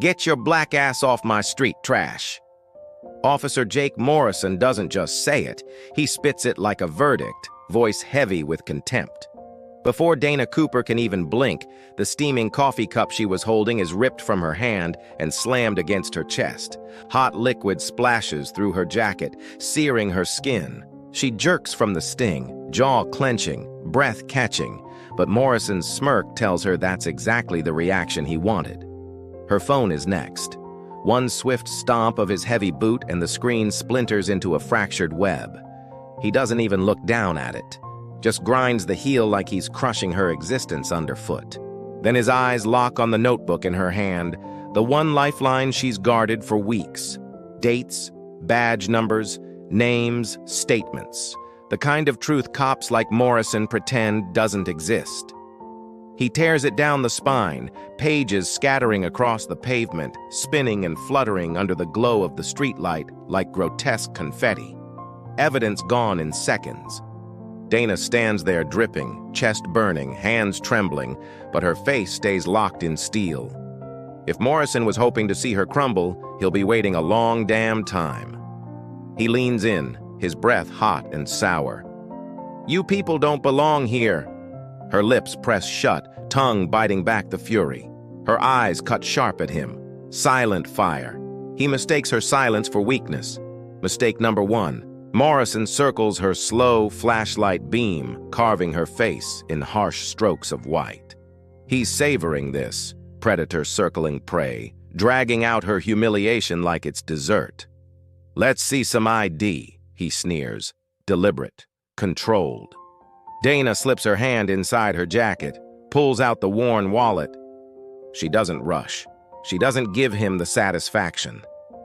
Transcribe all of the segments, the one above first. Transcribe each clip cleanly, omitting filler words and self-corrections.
"Get your black ass off my street, trash." Officer Jake Morrison doesn't just say it, he spits it like a verdict, voice heavy with contempt. Before Dana Cooper can even blink, the steaming coffee cup she was holding is ripped from her hand and slammed against her chest. Hot liquid splashes through her jacket, searing her skin. She jerks from the sting, jaw clenching, breath catching, but Morrison's smirk tells her that's exactly the reaction he wanted. Her phone is next. One swift stomp of his heavy boot and the screen splinters into a fractured web. He doesn't even look down at it, just grinds the heel like he's crushing her existence underfoot. Then his eyes lock on the notebook in her hand, the one lifeline she's guarded for weeks. Dates, badge numbers, names, statements. The kind of truth cops like Morrison pretend doesn't exist. He tears it down the spine, pages scattering across the pavement, spinning and fluttering under the glow of the streetlight like grotesque confetti. Evidence gone in seconds. Dana stands there dripping, chest burning, hands trembling, but her face stays locked in steel. If Morrison was hoping to see her crumble, he'll be waiting a long damn time. He leans in, his breath hot and sour. "You people don't belong here." Her lips press shut, tongue biting back the fury. Her eyes cut sharp at him. Silent fire. He mistakes her silence for weakness. Mistake number one. Morrison circles her slow flashlight beam, carving her face in harsh strokes of white. He's savoring this, predator circling prey, dragging out her humiliation like it's dessert. "Let's see some ID," he sneers, deliberate, controlled. Dana slips her hand inside her jacket, pulls out the worn wallet. She doesn't rush. She doesn't give him the satisfaction.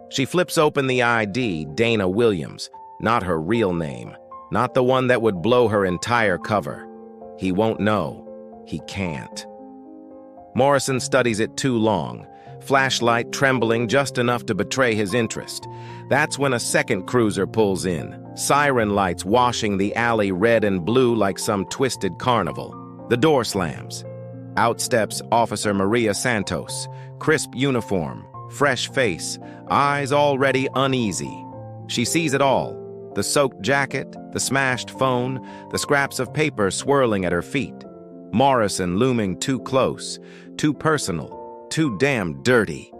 She flips open the ID, Dana Williams, not her real name, not the one that would blow her entire cover. He won't know. He can't. Morrison studies it too long, flashlight trembling just enough to betray his interest. That's when a second cruiser pulls in, siren lights washing the alley red and blue like some twisted carnival. The door slams. Out steps Officer Maria Santos, crisp uniform, fresh face, eyes already uneasy. She sees it all. The soaked jacket, the smashed phone, the scraps of paper swirling at her feet. Morrison looming too close, too personal, too damn dirty.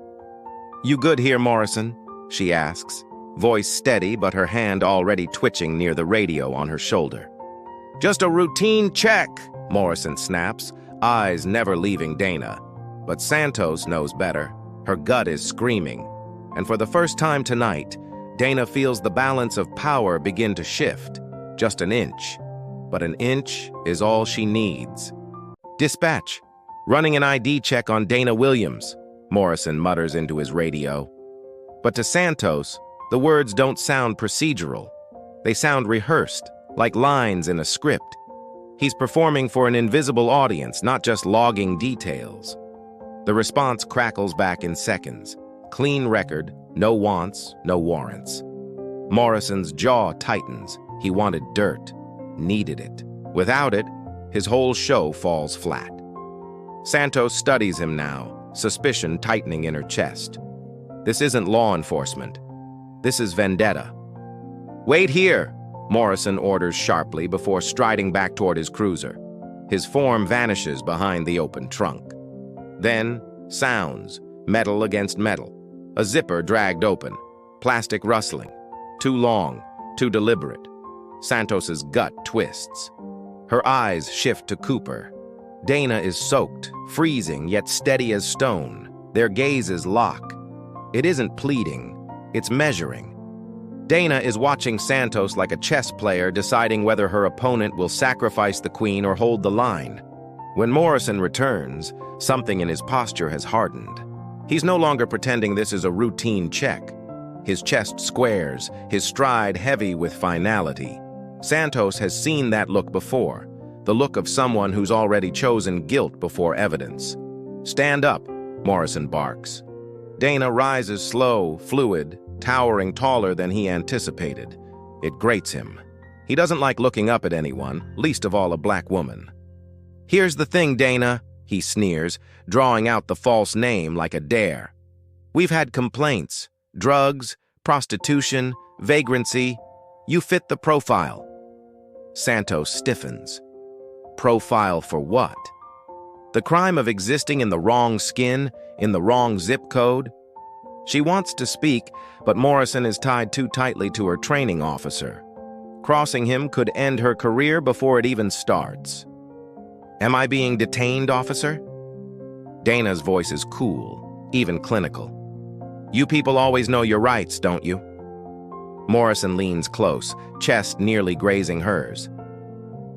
"You good here, Morrison?" she asks, voice steady but her hand already twitching near the radio on her shoulder. "Just a routine check," Morrison snaps, eyes never leaving Dana. But Santos knows better. Her gut is screaming. And for the first time tonight, Dana feels the balance of power begin to shift. Just an inch. But an inch is all she needs. "Dispatch, running an ID check on Dana Williams," Morrison mutters into his radio. But to Santos, the words don't sound procedural. They sound rehearsed, like lines in a script. He's performing for an invisible audience, not just logging details. The response crackles back in seconds. Clean record, no wants, no warrants. Morrison's jaw tightens. He wanted dirt, needed it. Without it, his whole show falls flat. Santos studies him now, suspicion tightening in her chest. This isn't law enforcement. This is vendetta. "Wait here," Morrison orders sharply before striding back toward his cruiser. His form vanishes behind the open trunk. Then, sounds, metal against metal. A zipper dragged open, plastic rustling. Too long, too deliberate. Santos's gut twists. Her eyes shift to Cooper. Dana is soaked, freezing yet steady as stone. Their gazes lock. It isn't pleading, it's measuring. Dana is watching Santos like a chess player deciding whether her opponent will sacrifice the queen or hold the line. When Morrison returns, something in his posture has hardened. He's no longer pretending this is a routine check. His chest squares, his stride heavy with finality. Santos has seen that look before, the look of someone who's already chosen guilt before evidence. "Stand up," Morrison barks. Dana rises slow, fluid, towering taller than he anticipated. It grates him. He doesn't like looking up at anyone, least of all a black woman. "Here's the thing, Dana," he sneers, drawing out the false name like a dare. We've had complaints. Drugs, prostitution, vagrancy. You fit the profile. Santos stiffens. Profile for what? The crime of existing in the wrong skin, in the wrong zip code? She wants to speak, but Morrison is tied too tightly to her training officer. Crossing him could end her career before it even starts. Am I being detained, officer? Dana's voice is cool, even clinical. You people always know your rights, don't you? Morrison leans close, chest nearly grazing hers.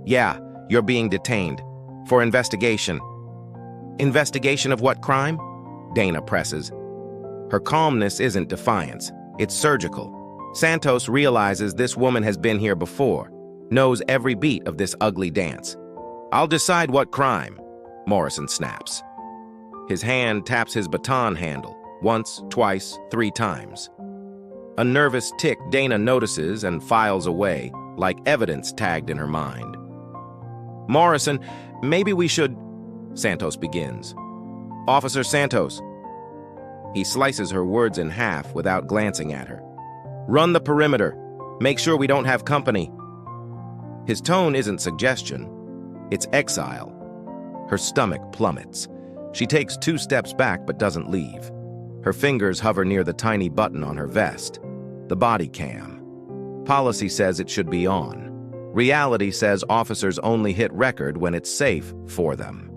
Yeah, you're being detained. For investigation. Investigation of what crime? Dana presses. Her calmness isn't defiance, it's surgical. Santos realizes this woman has been here before, knows every beat of this ugly dance. I'll decide what crime, Morrison snaps. His hand taps his baton handle, once, twice, 3 times. A nervous tick Dana notices and files away, like evidence tagged in her mind. Morrison, maybe we should... Santos begins. Officer Santos. He slices her words in half without glancing at her. Run the perimeter. Make sure we don't have company. His tone isn't suggestion. It's exile. Her stomach plummets. She takes 2 steps back but doesn't leave. Her fingers hover near the tiny button on her vest. The body cam. Policy says it should be on. Reality says officers only hit record when it's safe for them.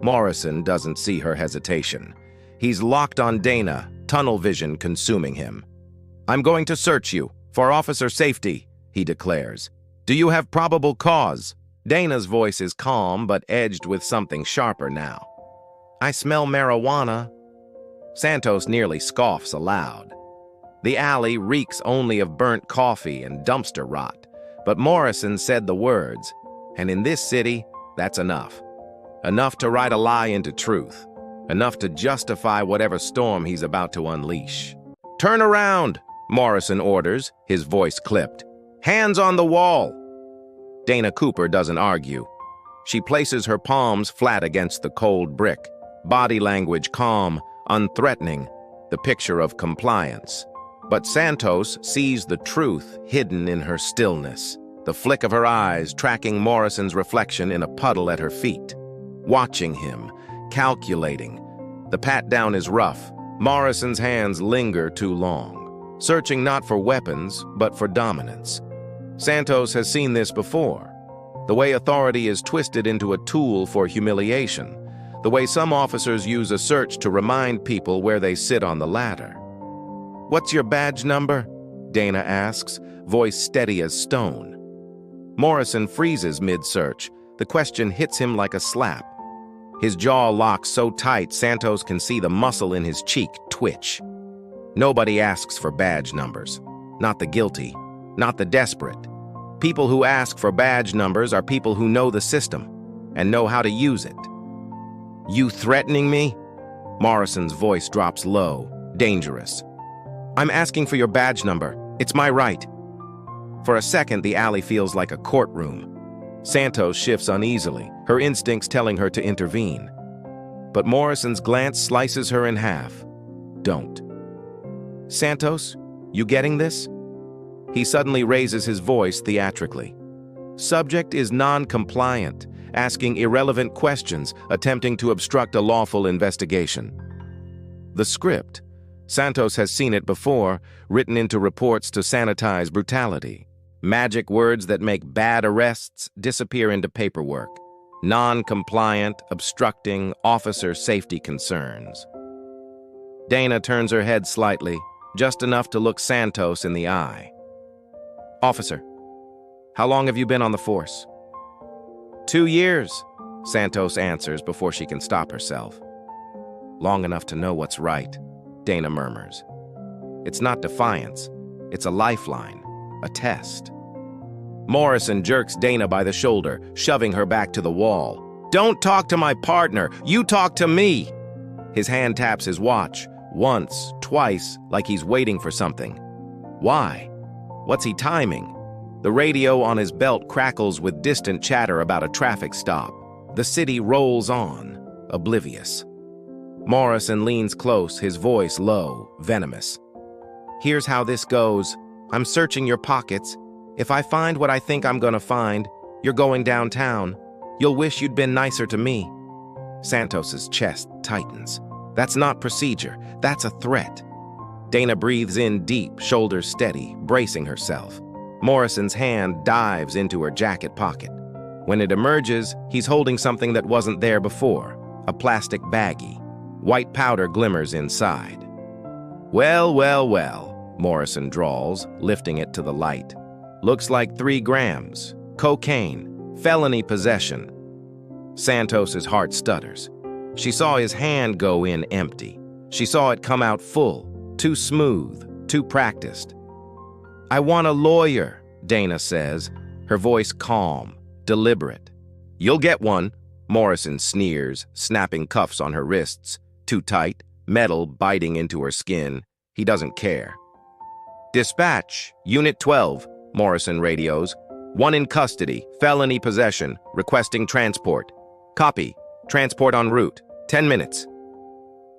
Morrison doesn't see her hesitation. He's locked on Dana, tunnel vision consuming him. I'm going to search you, for officer safety, he declares. Do you have probable cause? Dana's voice is calm but edged with something sharper now. I smell marijuana. Santos nearly scoffs aloud. The alley reeks only of burnt coffee and dumpster rot, but Morrison said the words, and in this city, that's enough. Enough to write a lie into truth. Enough to justify whatever storm he's about to unleash. Turn around, Morrison orders, his voice clipped. Hands on the wall. Dana Cooper doesn't argue. She places her palms flat against the cold brick, body language calm, unthreatening, the picture of compliance. But Santos sees the truth hidden in her stillness, the flick of her eyes tracking Morrison's reflection in a puddle at her feet. Watching him, calculating. The pat-down is rough. Morrison's hands linger too long, searching not for weapons, but for dominance. Santos has seen this before. The way authority is twisted into a tool for humiliation. The way some officers use a search to remind people where they sit on the ladder. What's your badge number? Dana asks, voice steady as stone. Morrison freezes mid-search. The question hits him like a slap. His jaw locks so tight Santos can see the muscle in his cheek twitch. Nobody asks for badge numbers. Not the guilty, not the desperate. People who ask for badge numbers are people who know the system and know how to use it. You threatening me? Morrison's voice drops low, dangerous. I'm asking for your badge number. It's my right. For a second, the alley feels like a courtroom. Santos shifts uneasily, her instincts telling her to intervene. But Morrison's glance slices her in half. Don't. Santos, you getting this? He suddenly raises his voice theatrically. Subject is non-compliant, asking irrelevant questions, attempting to obstruct a lawful investigation. The script. Santos has seen it before, written into reports to sanitize brutality. Magic words that make bad arrests disappear into paperwork. Non-compliant, obstructing, officer safety concerns. Dana turns her head slightly, just enough to look Santos in the eye. Officer, how long have you been on the force? 2 years, Santos answers before she can stop herself. Long enough to know what's right, Dana murmurs. It's not defiance, it's a lifeline. A test. Morrison jerks Dana by the shoulder, shoving her back to the wall. Don't talk to my partner. You talk to me. His hand taps his watch, once, twice, like he's waiting for something. Why? What's he timing? The radio on his belt crackles with distant chatter about a traffic stop. The city rolls on, oblivious. Morrison leans close, his voice low, venomous. "Here's how this goes. I'm searching your pockets. If I find what I think I'm gonna find, you're going downtown. You'll wish you'd been nicer to me." Santos's chest tightens. That's not procedure, that's a threat. Dana breathes in deep, shoulders steady, bracing herself. Morrison's hand dives into her jacket pocket. When it emerges, he's holding something that wasn't there before, a plastic baggie. White powder glimmers inside. "Well, well, well," Morrison drawls, lifting it to the light. "Looks like 3 grams. Cocaine. Felony possession." Santos's heart stutters. She saw his hand go in empty. She saw it come out full, too smooth, too practiced. "I want a lawyer," Dana says, her voice calm, deliberate. "You'll get one," Morrison sneers, snapping cuffs on her wrists, too tight, metal biting into her skin. He doesn't care. "Dispatch, Unit 12, Morrison radios. 1 in custody, felony possession, requesting transport. Copy, transport en route, 10 minutes.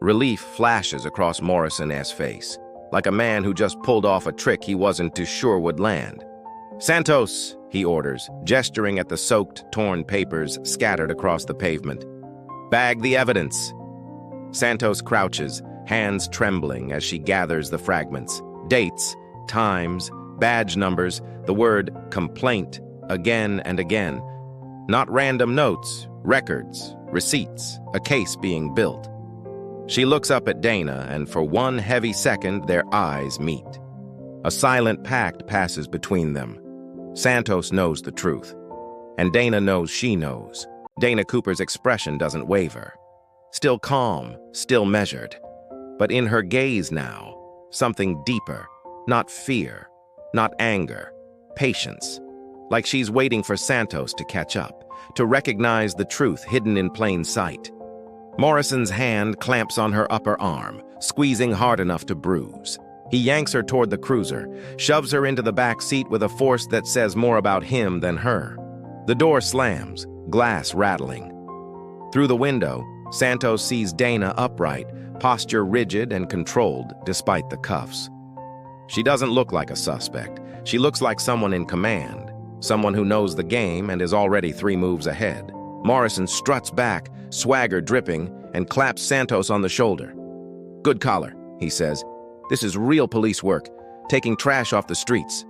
Relief flashes across Morrison's face, like a man who just pulled off a trick he wasn't too sure would land. "Santos," he orders, gesturing at the soaked, torn papers scattered across the pavement. "Bag the evidence." Santos crouches, hands trembling as she gathers the fragments. Dates, times, badge numbers, the word complaint again and again. Not random notes, records, receipts, a case being built. She looks up at Dana, and for one heavy second, their eyes meet. A silent pact passes between them. Santos knows the truth, and Dana knows she knows. Dana Cooper's expression doesn't waver. Still calm, still measured. But in her gaze now, something deeper, not fear, not anger, patience. Like she's waiting for Santos to catch up, to recognize the truth hidden in plain sight. Morrison's hand clamps on her upper arm, squeezing hard enough to bruise. He yanks her toward the cruiser, shoves her into the back seat with a force that says more about him than her. The door slams, glass rattling. Through the window, Santos sees Dana upright, posture rigid and controlled despite the cuffs. She doesn't look like a suspect. She looks like someone in command, someone who knows the game and is already 3 moves ahead. Morrison struts back, swagger dripping, and claps Santos on the shoulder. "Good collar," he says. "This is real police work, taking trash off the streets."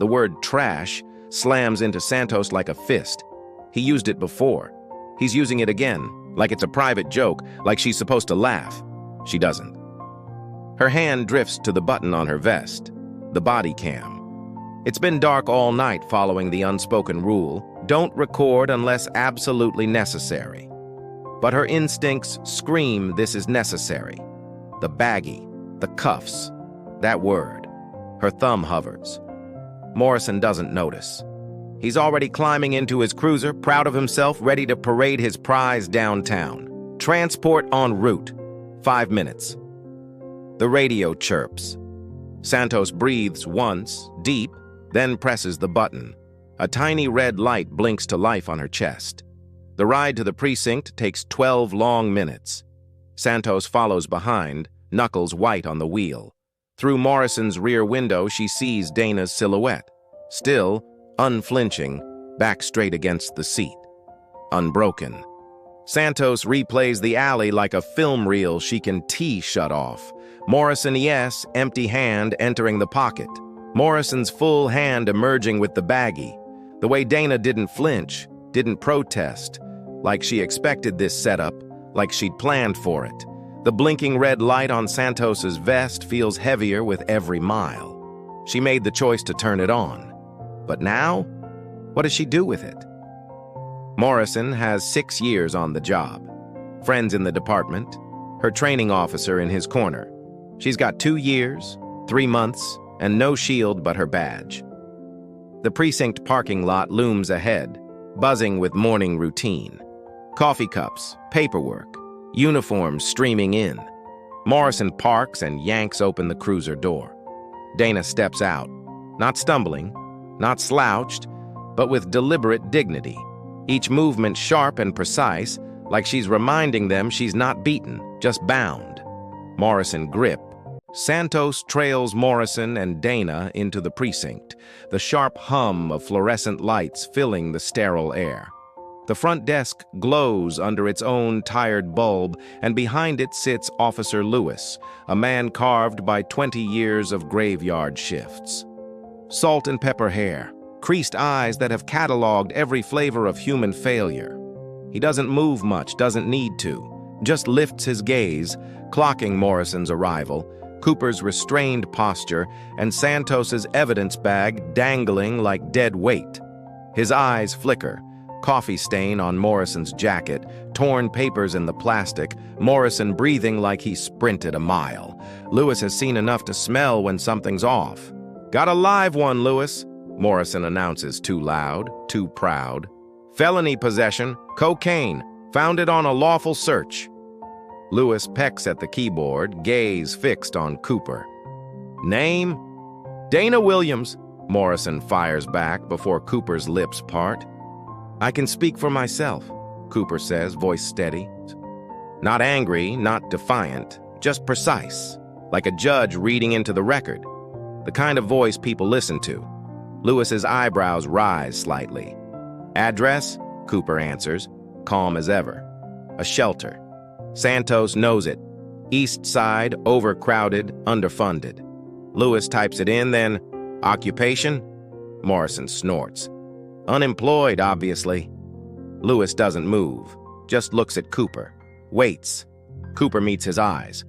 The word trash slams into Santos like a fist. He used it before. He's using it again, like it's a private joke, like she's supposed to laugh. She doesn't. Her hand drifts to the button on her vest, the body cam. It's been dark all night following the unspoken rule, don't record unless absolutely necessary. But her instincts scream this is necessary. The baggie, the cuffs, that word. Her thumb hovers. Morrison doesn't notice. He's already climbing into his cruiser, proud of himself, ready to parade his prize downtown. Transport en route. 5 minutes. The radio chirps. Santos breathes once, deep, then presses the button. A tiny red light blinks to life on her chest. The ride to the precinct takes 12 long minutes. Santos follows behind, knuckles white on the wheel. Through Morrison's rear window, she sees Dana's silhouette. Still, unflinching, back straight against the seat. Unbroken. Santos replays the alley like a film reel she can shut off. Morrison, yes, empty hand entering the pocket. Morrison's full hand emerging with the baggie. The way Dana didn't flinch, didn't protest, like she expected this setup, like she'd planned for it. The blinking red light on Santos's vest feels heavier with every mile. She made the choice to turn it on. But now, what does she do with it? Morrison has 6 years on the job. Friends in the department, her training officer in his corner. She's got 2 years, 3 months, and no shield but her badge. The precinct parking lot looms ahead, buzzing with morning routine. Coffee cups, paperwork, uniforms streaming in. Morrison parks and yanks open the cruiser door. Dana steps out, not stumbling, not slouched, but with deliberate dignity. Each movement sharp and precise, like she's reminding them she's not beaten, just bound. Morrison grip. Santos trails Morrison and Dana into the precinct, the sharp hum of fluorescent lights filling the sterile air. The front desk glows under its own tired bulb, and behind it sits Officer Lewis, a man carved by 20 years of graveyard shifts. Salt and pepper hair, creased eyes that have cataloged every flavor of human failure. He doesn't move much, doesn't need to, just lifts his gaze, clocking Morrison's arrival, Cooper's restrained posture, and Santos's evidence bag dangling like dead weight. His eyes flicker, coffee stain on Morrison's jacket, torn papers in the plastic, Morrison breathing like he sprinted a mile. Lewis has seen enough to smell when something's off. "Got a live one, Lewis," Morrison announces too loud, too proud. "Felony possession, cocaine, found it on a lawful search." Lewis pecks at the keyboard, gaze fixed on Cooper. "Name?" "Dana Williams," Morrison fires back before Cooper's lips part. "I can speak for myself," Cooper says, voice steady. Not angry, not defiant, just precise, like a judge reading into the record. The kind of voice people listen to. Lewis's eyebrows rise slightly. "Address?" Cooper answers, calm as ever. "A shelter." Santos knows it. East Side, overcrowded, underfunded. Lewis types it in, then, "Occupation?" Morrison snorts. "Unemployed, obviously." Lewis doesn't move, just looks at Cooper. Waits. Cooper meets his eyes.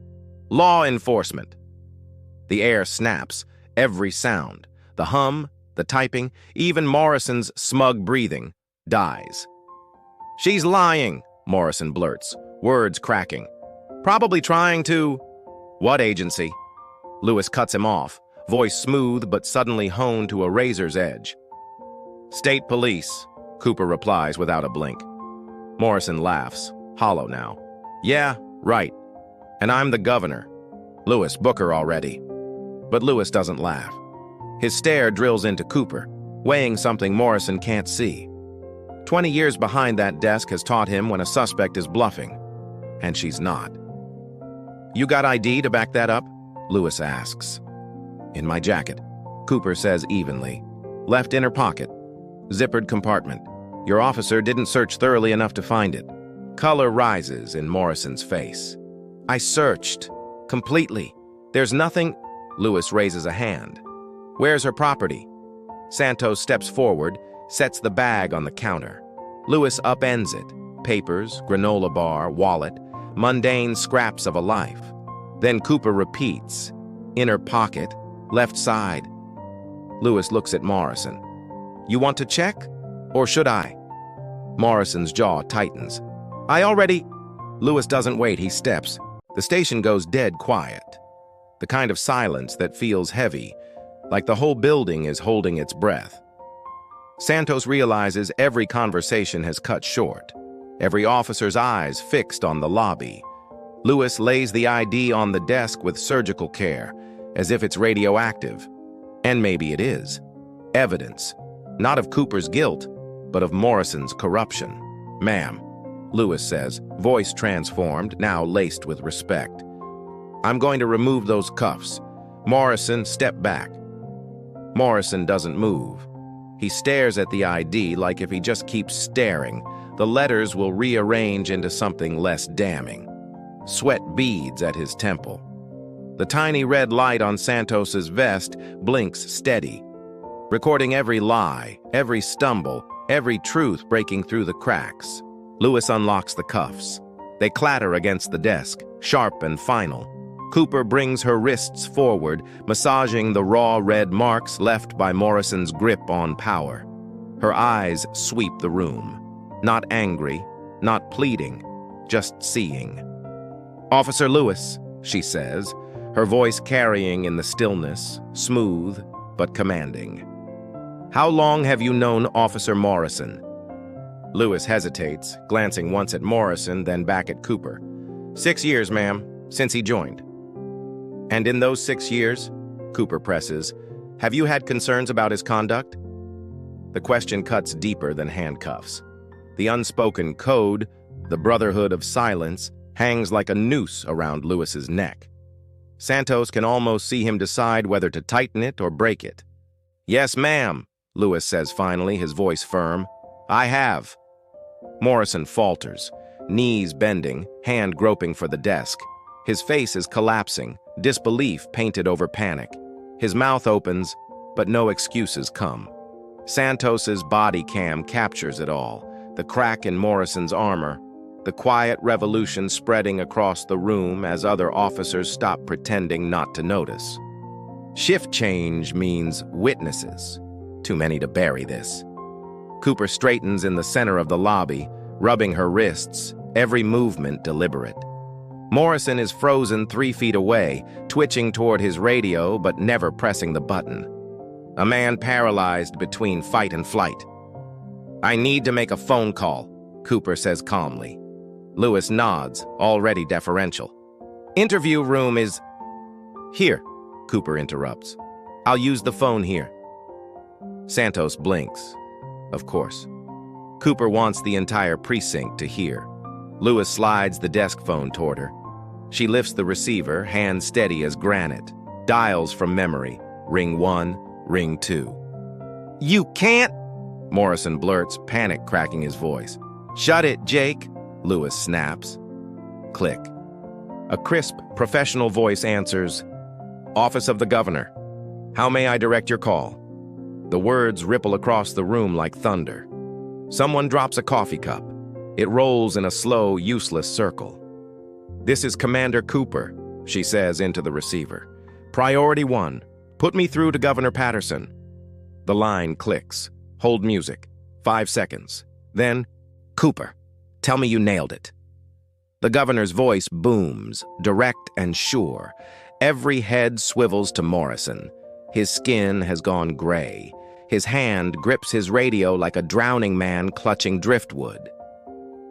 "Law enforcement." The air snaps, every sound. The hum, the typing, even Morrison's smug breathing, dies. "She's lying," Morrison blurts, words cracking. "Probably trying to—" "What agency?" Lewis cuts him off, voice smooth but suddenly honed to a razor's edge. "State Police," Cooper replies without a blink. Morrison laughs, hollow now. "Yeah, right. And I'm the governor." "Lewis, book her already." But Lewis doesn't laugh. His stare drills into Cooper, weighing something Morrison can't see. 20 years behind that desk has taught him when a suspect is bluffing. And she's not. "You got ID to back that up?" Lewis asks. "In my jacket," Cooper says evenly. "Left inner pocket. Zippered compartment. Your officer didn't search thoroughly enough to find it." Color rises in Morrison's face. "I searched. Completely. There's nothing—" Lewis raises a hand. "Where's her property?" Santos steps forward, sets the bag on the counter. Lewis upends it. Papers, granola bar, wallet, mundane scraps of a life. Then Cooper repeats. "Inner pocket, left side." Lewis looks at Morrison. "You want to check? Or should I?" Morrison's jaw tightens. "I already—" Lewis doesn't wait, he steps. The station goes dead quiet. The kind of silence that feels heavy, like the whole building is holding its breath. Santos realizes every conversation has cut short. Every officer's eyes fixed on the lobby. Lewis lays the ID on the desk with surgical care, as if it's radioactive. And maybe it is. Evidence, not of Cooper's guilt, but of Morrison's corruption. "Ma'am," Lewis says, voice transformed, now laced with respect. "I'm going to remove those cuffs. Morrison, step back." Morrison doesn't move. He stares at the ID like if he just keeps staring, the letters will rearrange into something less damning. Sweat beads at his temple. The tiny red light on Santos's vest blinks steady, recording every lie, every stumble, every truth breaking through the cracks. Lewis unlocks the cuffs. They clatter against the desk, sharp and final. Cooper brings her wrists forward, massaging the raw red marks left by Morrison's grip on power. Her eyes sweep the room. Not angry, not pleading, just seeing. "Officer Lewis," she says, her voice carrying in the stillness, smooth but commanding. "How long have you known Officer Morrison?" Lewis hesitates, glancing once at Morrison, then back at Cooper. "6 years, ma'am, since he joined." "And in those 6 years," Cooper presses, "have you had concerns about his conduct?" The question cuts deeper than handcuffs. The unspoken code, the brotherhood of silence, hangs like a noose around Lewis's neck. Santos can almost see him decide whether to tighten it or break it. "Yes, ma'am," Lewis says finally, his voice firm. "I have." Morrison falters, knees bending, hand groping for the desk. His face is collapsing, disbelief painted over panic. His mouth opens, but no excuses come. Santos's body cam captures it all, the crack in Morrison's armor, the quiet revolution spreading across the room as other officers stop pretending not to notice. Shift change means witnesses. Too many to bury this. Cooper straightens in the center of the lobby, rubbing her wrists, every movement deliberate. Morrison is frozen 3 feet away, twitching toward his radio but never pressing the button. A man paralyzed between fight and flight. "I need to make a phone call," Cooper says calmly. Lewis nods, already deferential. "Interview room is..." "Here," Cooper interrupts. "I'll use the phone here." Santos blinks. Of course. Cooper wants the entire precinct to hear. Lewis slides the desk phone toward her. She lifts the receiver, hand steady as granite. Dials from memory. Ring 1, ring 2. "You can't," Morrison blurts, panic cracking his voice. "Shut it, Jake," Lewis snaps. Click. A crisp, professional voice answers, "Office of the Governor. How may I direct your call?" The words ripple across the room like thunder. Someone drops a coffee cup. It rolls in a slow, useless circle. "This is Commander Cooper," she says into the receiver. "Priority 1. Put me through to Governor Patterson." The line clicks. Hold music. 5 seconds. Then, "Cooper, tell me you nailed it." The governor's voice booms, direct and sure. Every head swivels to Morrison. His skin has gone gray. His hand grips his radio like a drowning man clutching driftwood.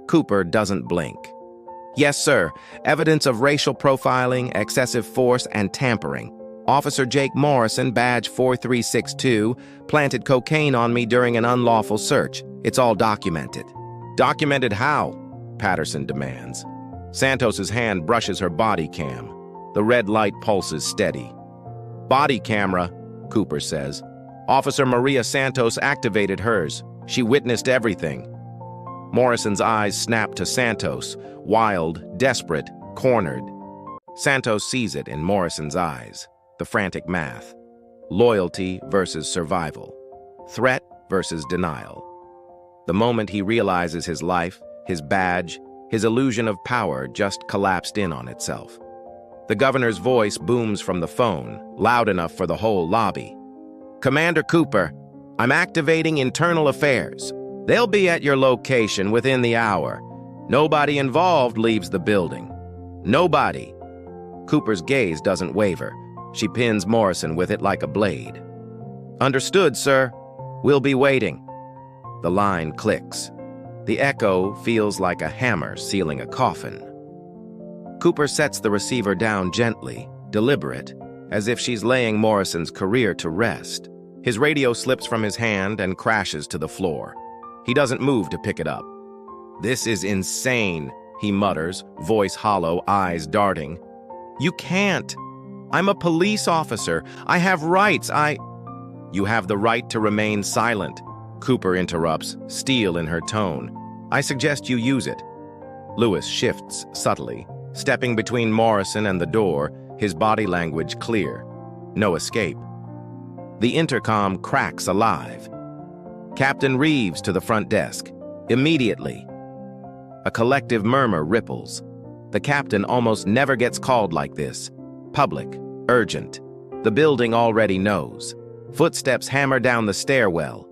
Cooper doesn't blink. "Yes, sir. Evidence of racial profiling, excessive force, and tampering. Officer Jake Morrison, badge 4362, planted cocaine on me during an unlawful search. It's all documented." "Documented how?" Patterson demands. Santos's hand brushes her body cam. The red light pulses steady. "Body camera," Cooper says. "Officer Maria Santos activated hers. She witnessed everything." Morrison's eyes snap to Santos, wild, desperate, cornered. Santos sees it in Morrison's eyes, the frantic math. Loyalty versus survival. Threat versus denial. The moment he realizes his life, his badge, his illusion of power just collapsed in on itself. The governor's voice booms from the phone, loud enough for the whole lobby. "Commander Cooper, I'm activating internal affairs. They'll be at your location within the hour. Nobody involved leaves the building. Nobody." Cooper's gaze doesn't waver. She pins Morrison with it like a blade. "Understood, sir. We'll be waiting." The line clicks. The echo feels like a hammer sealing a coffin. Cooper sets the receiver down gently, deliberate, as if she's laying Morrison's career to rest. His radio slips from his hand and crashes to the floor. He doesn't move to pick it up. "This is insane," he mutters, voice hollow, eyes darting. "You can't. I'm a police officer. I have rights. "You have the right to remain silent," Cooper interrupts, steel in her tone. "I suggest you use it." Lewis shifts subtly, stepping between Morrison and the door, his body language clear. No escape. The intercom cracks alive. "Captain Reeves to the front desk. Immediately." A collective murmur ripples. The captain almost never gets called like this. Public, urgent. The building already knows. Footsteps hammer down the stairwell.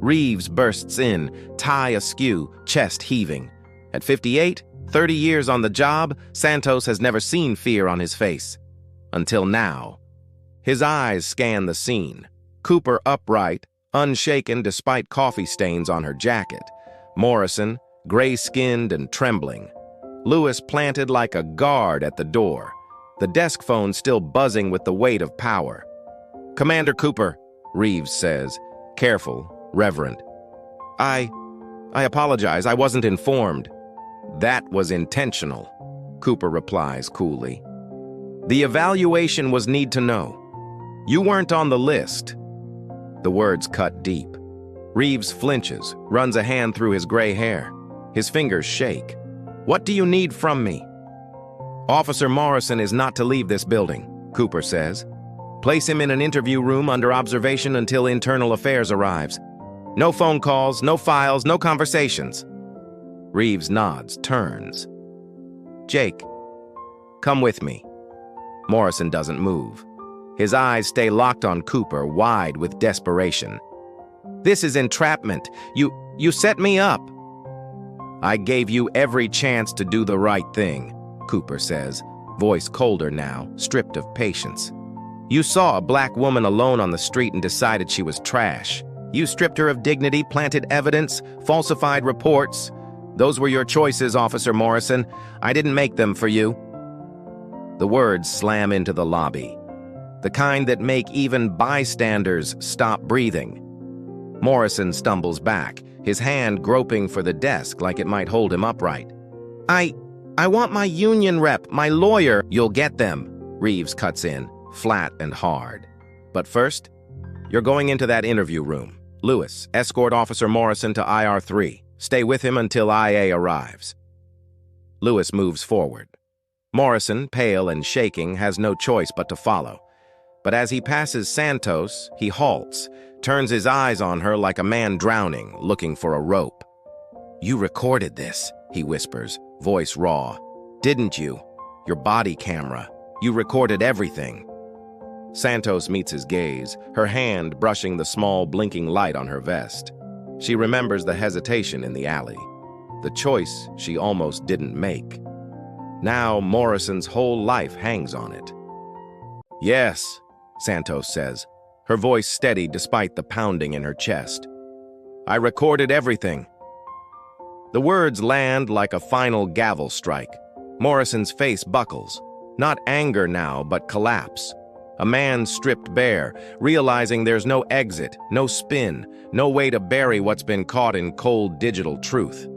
Reeves bursts in, tie askew, chest heaving. At 58, 30 years on the job, Santos has never seen fear on his face. Until now. His eyes scan the scene. Cooper upright, unshaken despite coffee stains on her jacket. Morrison, gray-skinned and trembling. Lewis planted like a guard at the door. The desk phone still buzzing with the weight of power. "Commander Cooper," Reeves says, careful, reverent. I apologize, I wasn't informed." "That was intentional," Cooper replies coolly. The evaluation was need to know. You weren't on the list. The words cut deep. Reeves flinches, runs a hand through his gray hair. His fingers shake. What do you need from me? Officer Morrison is not to leave this building, Cooper says. Place him in an interview room under observation until Internal Affairs arrives. No phone calls, no files, no conversations. Reeves nods, turns. Jake, come with me. Morrison doesn't move. His eyes stay locked on Cooper, wide with desperation. This is entrapment. You set me up. I gave you every chance to do the right thing, Cooper says, voice colder now, stripped of patience. You saw a black woman alone on the street and decided she was trash. You stripped her of dignity, planted evidence, falsified reports. Those were your choices, Officer Morrison. I didn't make them for you. The words slam into the lobby, the kind that make even bystanders stop breathing. Morrison stumbles back, his hand groping for the desk like it might hold him upright. I want my union rep, my lawyer. You'll get them, Reeves cuts in, flat and hard. But first, you're going into that interview room. Lewis, escort Officer Morrison to IR3. Stay with him until IA arrives. Lewis moves forward. Morrison, pale and shaking, has no choice but to follow. But as he passes Santos, he halts, turns his eyes on her like a man drowning, looking for a rope. You recorded this, he whispers, voice raw. Didn't you? Your body camera. You recorded everything. Santos meets his gaze, her hand brushing the small blinking light on her vest. She remembers the hesitation in the alley, the choice she almost didn't make. Now Morrison's whole life hangs on it. Yes, Santos says, her voice steady despite the pounding in her chest. I recorded everything. The words land like a final gavel strike. Morrison's face buckles. Not anger now, but collapse. A man stripped bare, realizing there's no exit, no spin, no way to bury what's been caught in cold digital truth.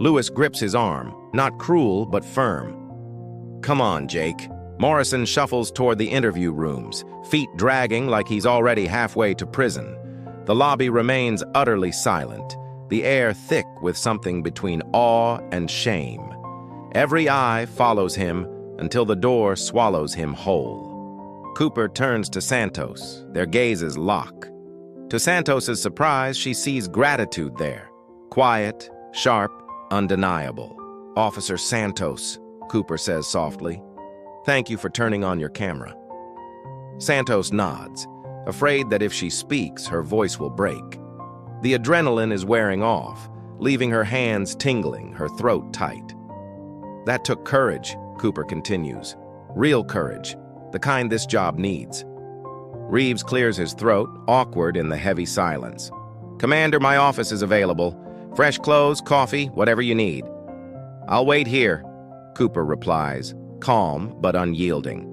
Lewis grips his arm, not cruel, but firm. Come on, Jake. Morrison shuffles toward the interview rooms, feet dragging like he's already halfway to prison. The lobby remains utterly silent, the air thick with something between awe and shame. Every eye follows him until the door swallows him whole. Cooper turns to Santos, their gazes lock. To Santos's surprise, she sees gratitude there. Quiet, sharp, undeniable. Officer Santos, Cooper says softly. Thank you for turning on your camera. Santos nods, afraid that if she speaks, her voice will break. The adrenaline is wearing off, leaving her hands tingling, her throat tight. That took courage, Cooper continues. Real courage, the kind this job needs. Reeves clears his throat, awkward in the heavy silence. Commander, my office is available. Fresh clothes, coffee, whatever you need. I'll wait here, Cooper replies, calm but unyielding.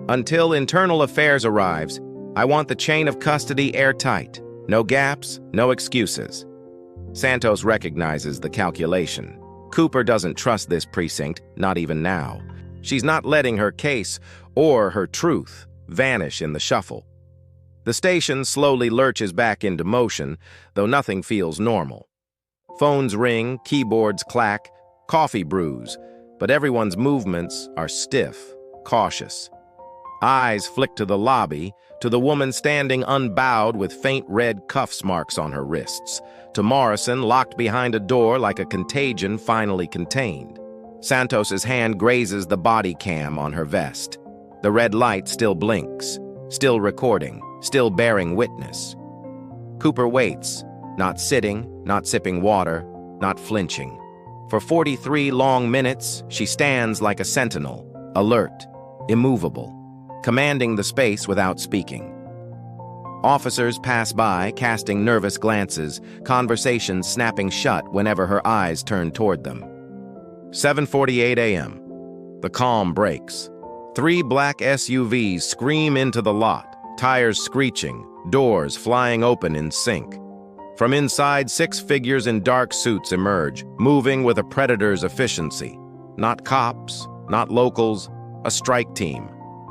Until Internal Affairs arrives, I want the chain of custody airtight. No gaps, no excuses. Santos recognizes the calculation. Cooper doesn't trust this precinct, not even now. She's not letting her case or her truth vanish in the shuffle. The station slowly lurches back into motion, though nothing feels normal. Phones ring, keyboards clack, coffee brews, but everyone's movements are stiff, cautious. Eyes flick to the lobby, to the woman standing unbowed with faint red cuffs marks on her wrists, to Morrison locked behind a door like a contagion finally contained. Santos's hand grazes the body cam on her vest. The red light still blinks, still recording, still bearing witness. Cooper waits, not sitting, not sipping water, not flinching. For 43 long minutes, she stands like a sentinel, alert, immovable, commanding the space without speaking. Officers pass by, casting nervous glances, conversations snapping shut whenever her eyes turn toward them. 7:48 a.m. The calm breaks. 3 black SUVs scream into the lot, tires screeching, doors flying open in sync. From inside, 6 figures in dark suits emerge, moving with a predator's efficiency. Not cops, not locals, a strike team.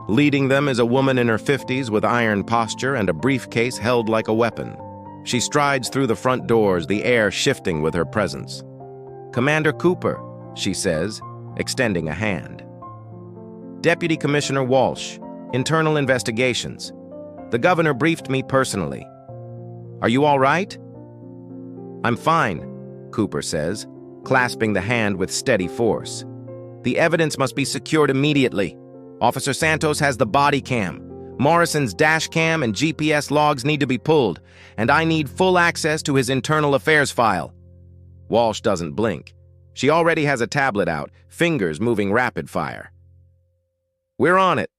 Leading them is a woman in her 50s with iron posture and a briefcase held like a weapon. She strides through the front doors, the air shifting with her presence. "Commander Cooper," she says, extending a hand. "Deputy Commissioner Walsh, Internal Investigations. The governor briefed me personally. Are you all right?" "I'm fine," Cooper says, clasping the hand with steady force. "The evidence must be secured immediately. Officer Santos has the body cam. Morrison's dash cam and GPS logs need to be pulled, and I need full access to his internal affairs file." Walsh doesn't blink. She already has a tablet out, fingers moving rapid fire. "We're on it.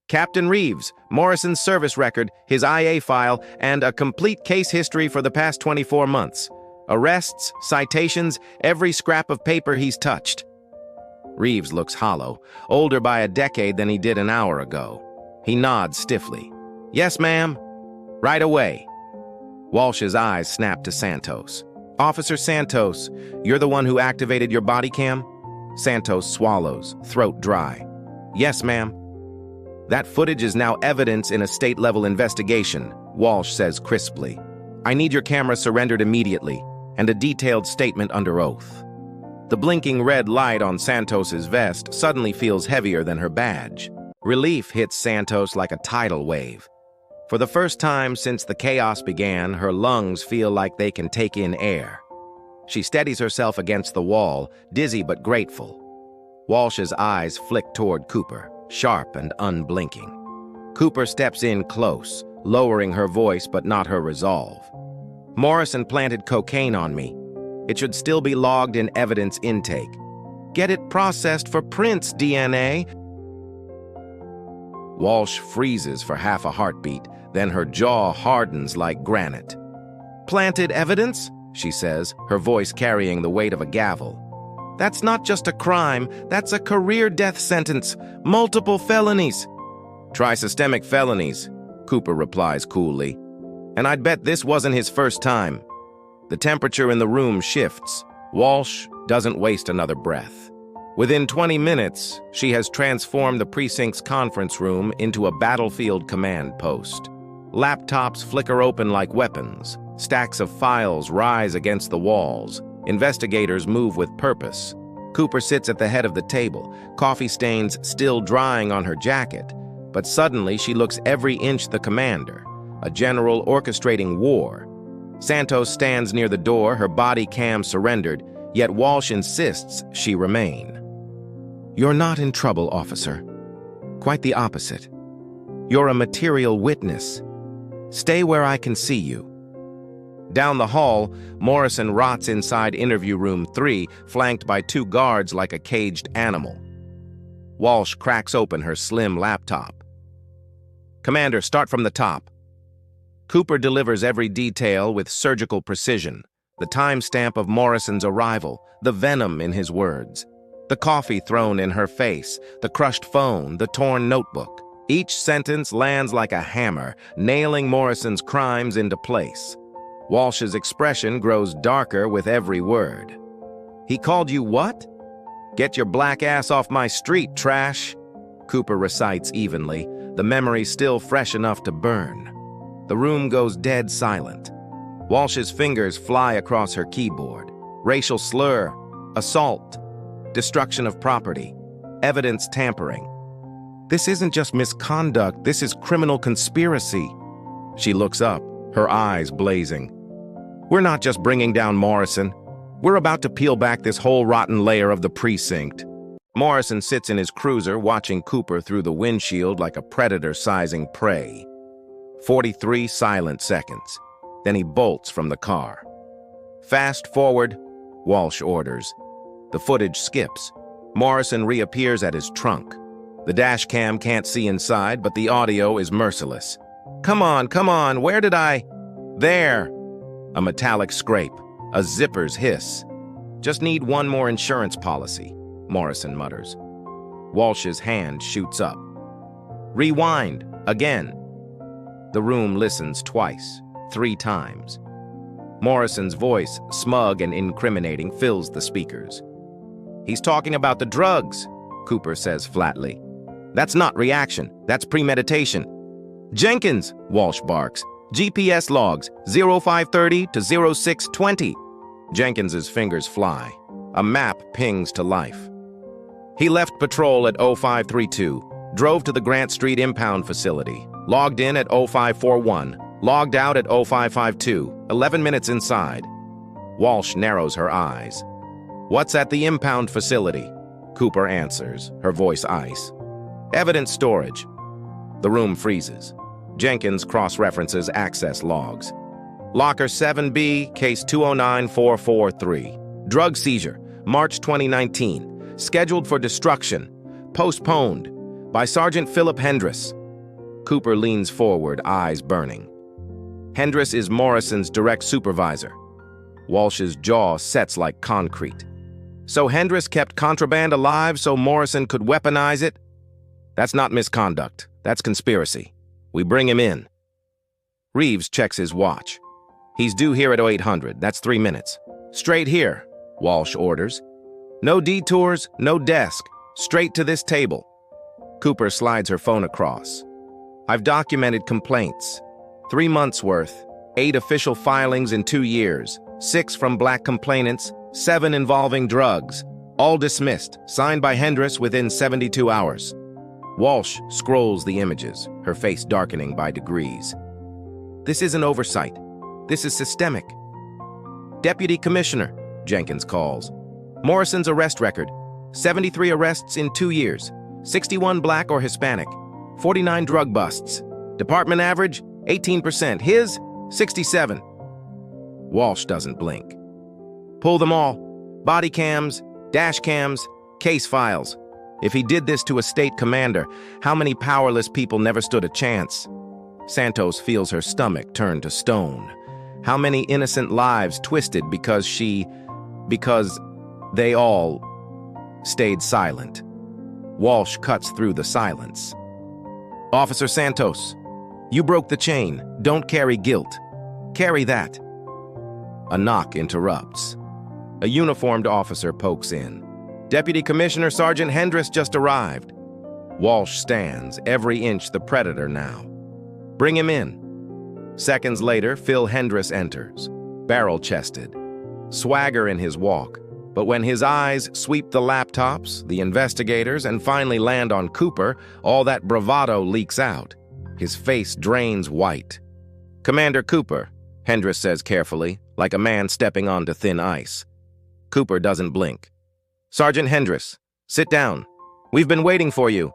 Captain Reeves, Morrison's service record, his IA file, and a complete case history for the past 24 months. Arrests, citations, every scrap of paper he's touched." Reeves looks hollow, older by a decade than he did an hour ago. He nods stiffly. "Yes, ma'am. Right away." Walsh's eyes snap to Santos. "Officer Santos, you're the one who activated your body cam?" Santos swallows, throat dry. "Yes, ma'am." "That footage is now evidence in a state-level investigation," Walsh says crisply. "I need your camera surrendered immediately, and a detailed statement under oath." The blinking red light on Santos's vest suddenly feels heavier than her badge. Relief hits Santos like a tidal wave. For the first time since the chaos began, her lungs feel like they can take in air. She steadies herself against the wall, dizzy but grateful. Walsh's eyes flick toward Cooper, sharp and unblinking. Cooper steps in close, lowering her voice but not her resolve. "Morrison planted cocaine on me. It should still be logged in evidence intake. Get it processed for Prince DNA." Walsh freezes for half a heartbeat, then her jaw hardens like granite. "Planted evidence?" she says, her voice carrying the weight of a gavel. "That's not just a crime, that's a career death sentence. Multiple felonies." "Try systemic felonies," Cooper replies coolly. "And I'd bet this wasn't his first time." The temperature in the room shifts. Walsh doesn't waste another breath. Within 20 minutes, she has transformed the precinct's conference room into a battlefield command post. Laptops flicker open like weapons. Stacks of files rise against the walls. Investigators move with purpose. Cooper sits at the head of the table, coffee stains still drying on her jacket. But suddenly she looks every inch the commander, a general orchestrating war. Santos stands near the door, her body cam surrendered, yet Walsh insists she remain. "You're not in trouble, officer. Quite the opposite. You're a material witness. Stay where I can see you." Down the hall, Morrison rots inside interview room 3, flanked by 2 guards like a caged animal. Walsh cracks open her slim laptop. "Commander, start from the top." Cooper delivers every detail with surgical precision. The timestamp of Morrison's arrival, the venom in his words. The coffee thrown in her face, the crushed phone, the torn notebook. Each sentence lands like a hammer, nailing Morrison's crimes into place. Walsh's expression grows darker with every word. "He called you what?" "Get your black ass off my street, trash," Cooper recites evenly, the memory still fresh enough to burn. The room goes dead silent. Walsh's fingers fly across her keyboard. Racial slur, assault, destruction of property, evidence tampering. This isn't just misconduct, this is criminal conspiracy. She looks up, her eyes blazing. "We're not just bringing down Morrison. We're about to peel back this whole rotten layer of the precinct." Morrison sits in his cruiser watching Cooper through the windshield like a predator sizing prey. 43 silent seconds. Then he bolts from the car. "Fast forward," Walsh orders. The footage skips. Morrison reappears at his trunk. The dash cam can't see inside, but the audio is merciless. Come on, where did I—" "There!" A metallic scrape, a zipper's hiss. "Just need one more insurance policy," Morrison mutters. Walsh's hand shoots up. "Rewind, again." The room listens twice, 3 times. Morrison's voice, smug and incriminating, fills the speakers. He's talking about the drugs, Cooper says flatly. That's not reaction, that's premeditation. Jenkins, Walsh barks. GPS logs, 0530 to 0620. Jenkins's fingers fly. A map pings to life. He left patrol at 0532, drove to the Grant Street impound facility, logged in at 0541, logged out at 0552, 11 minutes inside. Walsh narrows her eyes. What's at the impound facility? Cooper answers, her voice ice. Evidence storage. The room freezes. Jenkins cross-references access logs. Locker 7B, case 209443. Drug seizure, March 2019. Scheduled for destruction. Postponed. By Sergeant Philip Hendress. Cooper leans forward, eyes burning. Hendress is Morrison's direct supervisor. Walsh's jaw sets like concrete. So Hendress kept contraband alive so Morrison could weaponize it? That's not misconduct. That's conspiracy. We bring him in. Reeves checks his watch. He's due here at 0800. That's 3 minutes. Straight here, Walsh orders. No detours, no desk. Straight to this table. Cooper slides her phone across. I've documented complaints. 3 months' worth. 8 official filings in 2 years. 6 from black complainants. 7 involving drugs. All dismissed. Signed by Hendress within 72 hours. Walsh scrolls the images, her face darkening by degrees. This isn't oversight. This is systemic. Deputy Commissioner, Jenkins calls. Morrison's arrest record. 73 arrests in 2 years. 61 black or Hispanic. 49 drug busts. Department average, 18%. His, 67. Walsh doesn't blink. Pull them all. Body cams, dash cams, case files. If he did this to a state commander, how many powerless people never stood a chance? Santos feels her stomach turn to stone. How many innocent lives twisted because they all stayed silent. Walsh cuts through the silence. Officer Santos, you broke the chain. Don't carry guilt. Carry that. A knock interrupts. A uniformed officer pokes in. Deputy Commissioner Sergeant Hendress just arrived. Walsh stands, every inch the predator now. Bring him in. Seconds later, Phil Hendress enters, barrel-chested, swagger in his walk. But when his eyes sweep the laptops, the investigators, and finally land on Cooper, all that bravado leaks out. His face drains white. Commander Cooper, Hendress says carefully, like a man stepping onto thin ice. Cooper doesn't blink. Sergeant Hendress, sit down. We've been waiting for you.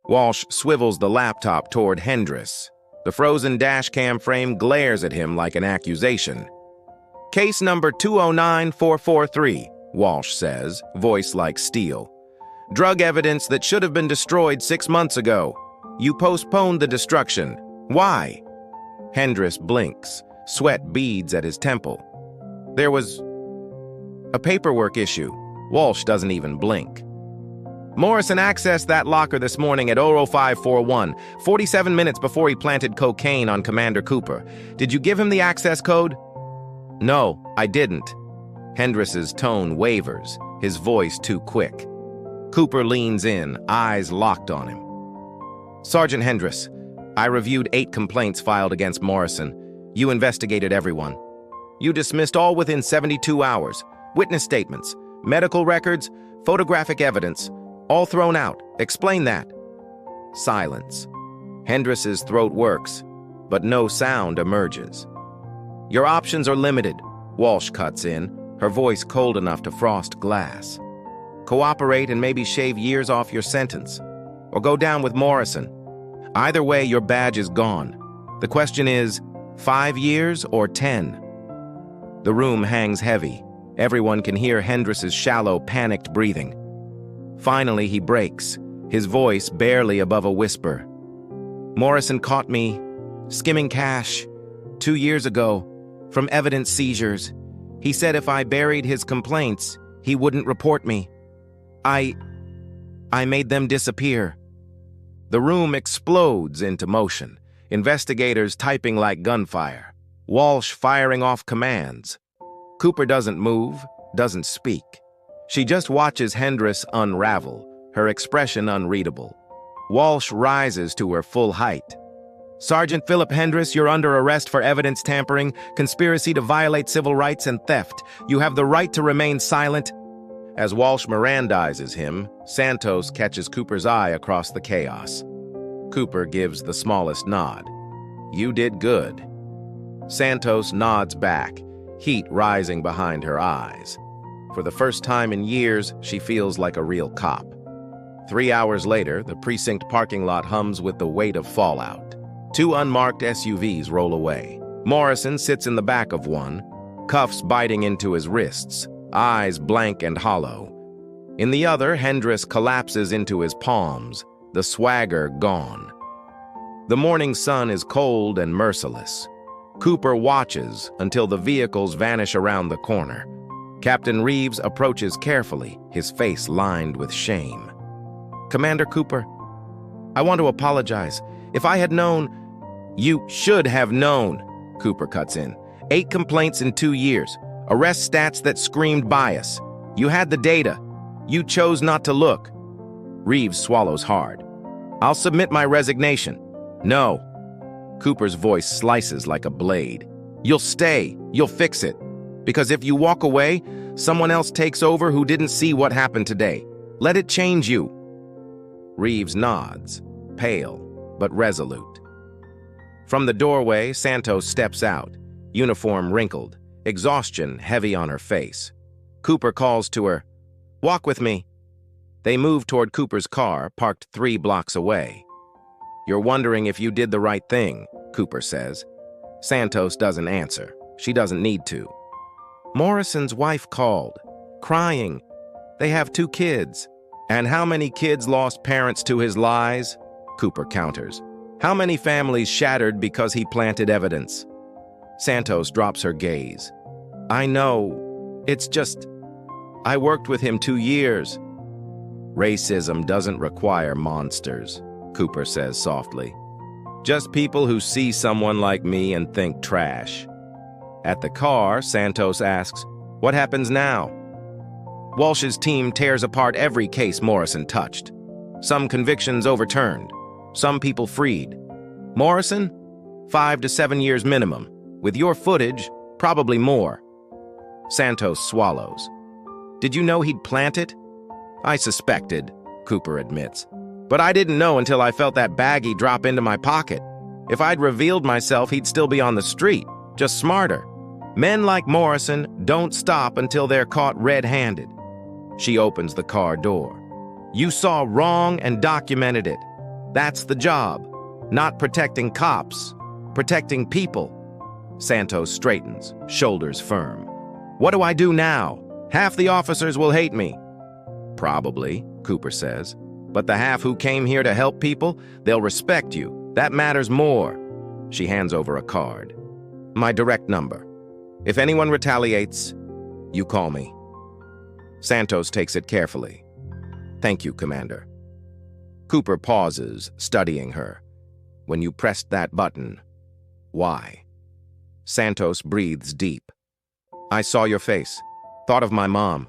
Walsh swivels the laptop toward Hendress. The frozen dash cam frame glares at him like an accusation. Case number 209443, Walsh says, voice like steel. Drug evidence that should have been destroyed 6 months ago. You postponed the destruction. Why? Hendress blinks, sweat beads at his temple. There was a paperwork issue. Walsh doesn't even blink. Morrison accessed that locker this morning at 0541, 47 minutes before he planted cocaine on Commander Cooper. Did you give him the access code? No, I didn't. Hendress's tone wavers, his voice too quick. Cooper leans in, eyes locked on him. Sergeant Hendress, I reviewed 8 complaints filed against Morrison. You investigated everyone. You dismissed all within 72 hours. Witness statements, medical records, photographic evidence, all thrown out. Explain that. Silence. Hendress's throat works, but no sound emerges. Your options are limited, Walsh cuts in, her voice cold enough to frost glass. Cooperate and maybe shave years off your sentence, or go down with Morrison. Either way, your badge is gone. The question is, 5 years or 10? The room hangs heavy. Everyone can hear Hendress's shallow, panicked breathing. Finally, he breaks, his voice barely above a whisper. Morrison caught me skimming cash 2 years ago from evidence seizures. He said if I buried his complaints, he wouldn't report me. I made them disappear. The room explodes into motion, investigators typing like gunfire, Walsh firing off commands. Cooper doesn't move, doesn't speak. She just watches Hendris unravel, her expression unreadable. Walsh rises to her full height. "Sergeant Philip Hendris, you're under arrest for evidence tampering, conspiracy to violate civil rights, and theft. You have the right to remain silent." As Walsh Mirandizes him, Santos catches Cooper's eye across the chaos. Cooper gives the smallest nod. "You did good." Santos nods back, heat rising behind her eyes. For the first time in years, she feels like a real cop. 3 hours later, the precinct parking lot hums with the weight of fallout. 2 unmarked SUVs roll away. Morrison sits in the back of one, cuffs biting into his wrists, eyes blank and hollow. In the other, Hendris collapses into his palms, the swagger gone. The morning sun is cold and merciless. Cooper watches until the vehicles vanish around the corner. Captain Reeves approaches carefully, his face lined with shame. "Commander Cooper, I want to apologize. If I had known—" "You should have known," Cooper cuts in. 8 complaints in 2 years. Arrest stats that screamed bias. You had the data. You chose not to look. Reeves swallows hard. "I'll submit my resignation." "No." Cooper's voice slices like a blade. "You'll stay. You'll fix it. Because if you walk away, someone else takes over who didn't see what happened today. Let it change you." Reeves nods, pale but resolute. From the doorway, Santos steps out, uniform wrinkled, exhaustion heavy on her face. Cooper calls to her, "Walk with me." They move toward Cooper's car, parked 3 blocks away. "You're wondering if you did the right thing," Cooper says. Santos doesn't answer. She doesn't need to. "Morrison's wife called, crying. They have 2 kids. And how many kids lost parents to his lies?" Cooper counters. "How many families shattered because he planted evidence?" Santos drops her gaze. "I know. It's just, I worked with him 2 years. "Racism doesn't require monsters," Cooper says softly. "Just people who see someone like me and think trash." At the car, Santos asks, "What happens now?" Walsh's team tears apart every case Morrison touched. Some convictions overturned, some people freed. Morrison? 5 to 7 years minimum. With your footage, probably more. Santos swallows. "Did you know he'd plant it?" "I suspected," Cooper admits. "But I didn't know until I felt that baggie drop into my pocket. If I'd revealed myself, he'd still be on the street, just smarter. Men like Morrison don't stop until they're caught red-handed." She opens the car door. "You saw wrong and documented it. That's the job. Not protecting cops, protecting people." Santos straightens, shoulders firm. "What do I do now? Half the officers will hate me." "Probably," Cooper says. "But the half who came here to help people, they'll respect you. That matters more." She hands over a card. "My direct number. If anyone retaliates, you call me." Santos takes it carefully. "Thank you, Commander." Cooper pauses, studying her. "When you pressed that button, why?" Santos breathes deep. "I saw your face. Thought of my mom.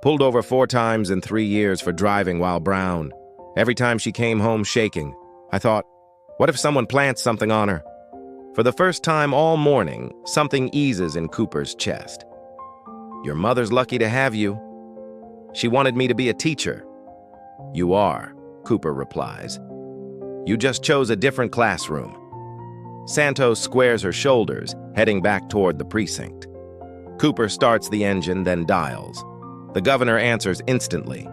Pulled over 4 times in 3 years for driving while brown. Every time she came home shaking. I thought, what if someone plants something on her?" For the first time all morning, something eases in Cooper's chest. "Your mother's lucky to have you. She wanted me to be a teacher." "You are," Cooper replies. "You just chose a different classroom." Santos squares her shoulders, heading back toward the precinct. Cooper starts the engine, then dials. The governor answers instantly.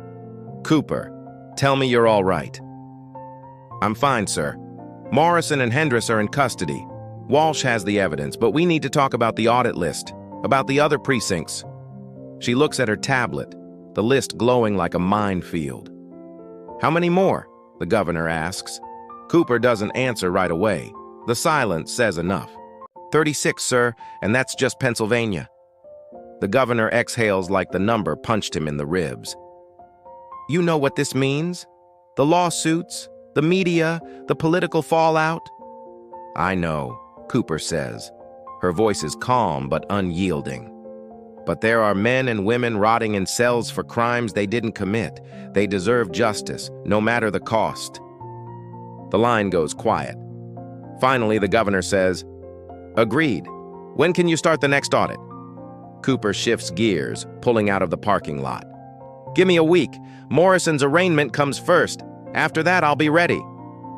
"Cooper, tell me you're all right." "I'm fine, sir. Morrison and Hendris are in custody. Walsh has the evidence, but we need to talk about the audit list, about the other precincts." She looks at her tablet, the list glowing like a minefield. "How many more?" the governor asks. Cooper doesn't answer right away. The silence says enough. 36, sir, and that's just Pennsylvania." The governor exhales like the number punched him in the ribs. "You know what this means? The lawsuits, the media, the political fallout?" "I know," Cooper says. Her voice is calm but unyielding. But there are men and women rotting in cells for crimes they didn't commit. They deserve justice, no matter the cost. The line goes quiet. Finally, the governor says, "Agreed. When can you start the next audit?" Cooper shifts gears, pulling out of the parking lot. "Give me a week. Morrison's arraignment comes first. After that, I'll be ready."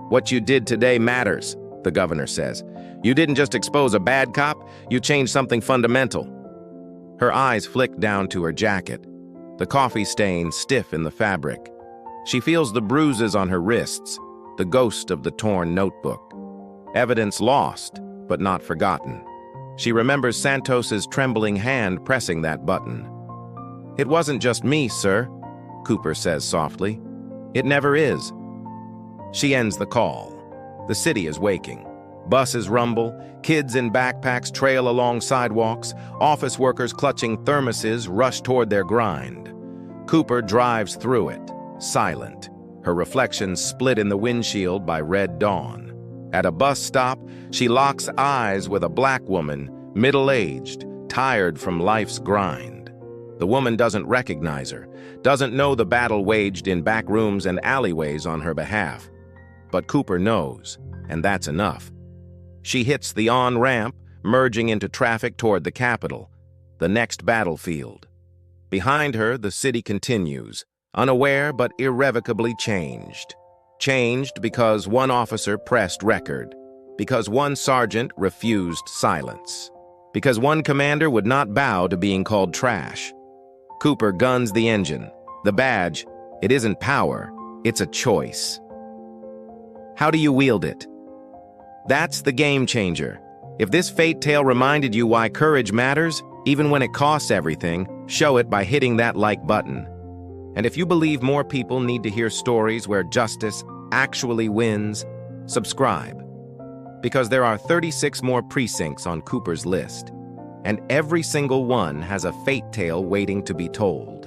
"What you did today matters," the governor says. "You didn't just expose a bad cop, you changed something fundamental." Her eyes flick down to her jacket, the coffee stain stiff in the fabric. She feels the bruises on her wrists, the ghost of the torn notebook. Evidence lost, but not forgotten. She remembers Santos's trembling hand pressing that button. "It wasn't just me, sir," Cooper says softly. "It never is." She ends the call. The city is waking. Buses rumble, kids in backpacks trail along sidewalks, office workers clutching thermoses rush toward their grind. Cooper drives through it, silent, her reflection split in the windshield by red dawn. At a bus stop, she locks eyes with a black woman, middle-aged, tired from life's grind. The woman doesn't recognize her, doesn't know the battle waged in back rooms and alleyways on her behalf. But Cooper knows, and that's enough. She hits the on-ramp, merging into traffic toward the Capitol, the next battlefield. Behind her, the city continues, unaware but irrevocably changed. Changed because one officer pressed record, because one sergeant refused silence, because one commander would not bow to being called trash. Cooper guns the engine. The badge, it isn't power, it's a choice. How do you wield it? That's the game changer. If this fate tale reminded you why courage matters, even when it costs everything, show it by hitting that like button. And if you believe more people need to hear stories where justice actually wins, subscribe. Because there are 36 more precincts on Cooper's list, and every single one has a fate tale waiting to be told.